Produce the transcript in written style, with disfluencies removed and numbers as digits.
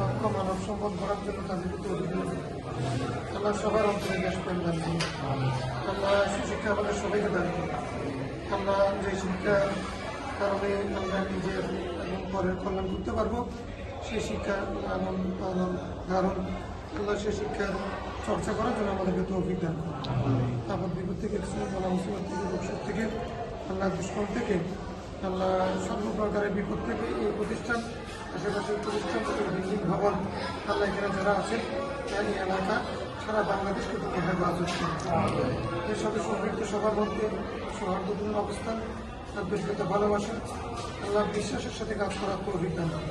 লক্ষ মানব সম্পদ ভরার জন্য তাদেরকে তৈরি করে আল্লাহ সবার অন্তরে দেশ প্রেম দান করি। আল্লাহ সুশিক্ষা আমাদের সবাইকে দান করি। আমরা যে শিক্ষার কারণে আমরা নিজের এবং পরের কল্যাণ করতে পারবো সেই শিক্ষা লালন পালন ধারণ আল্লাহ সেই শিক্ষার চর্চা করার জন্য আমাদেরকে তৌফিক দান করি। আপদ বিপদ থেকে বলা মুসিবত থেকে ভবিষ্যৎ থেকে আল্লাহ দুষ্কর্ম থেকে আল্লাহ সর্বপ্রকারের বিপদ থেকে এই প্রতিষ্ঠান আশেপাশের প্রতিষ্ঠান বিল্ডিং ভবন আল্লাহ এখানে যারা আছেন এই এলাকা সারা বাংলাদেশকে তুমি হেফাজত করো। এর সাথে সম্পৃক্ত সবার মধ্যে সৌহার্দ্যপূর্ণ অবস্থান আর ব্যক্তিগত ভালোবাসা আল্লাহ বিশ্বাসের সাথে কাজ করার তৌফিক দান করো।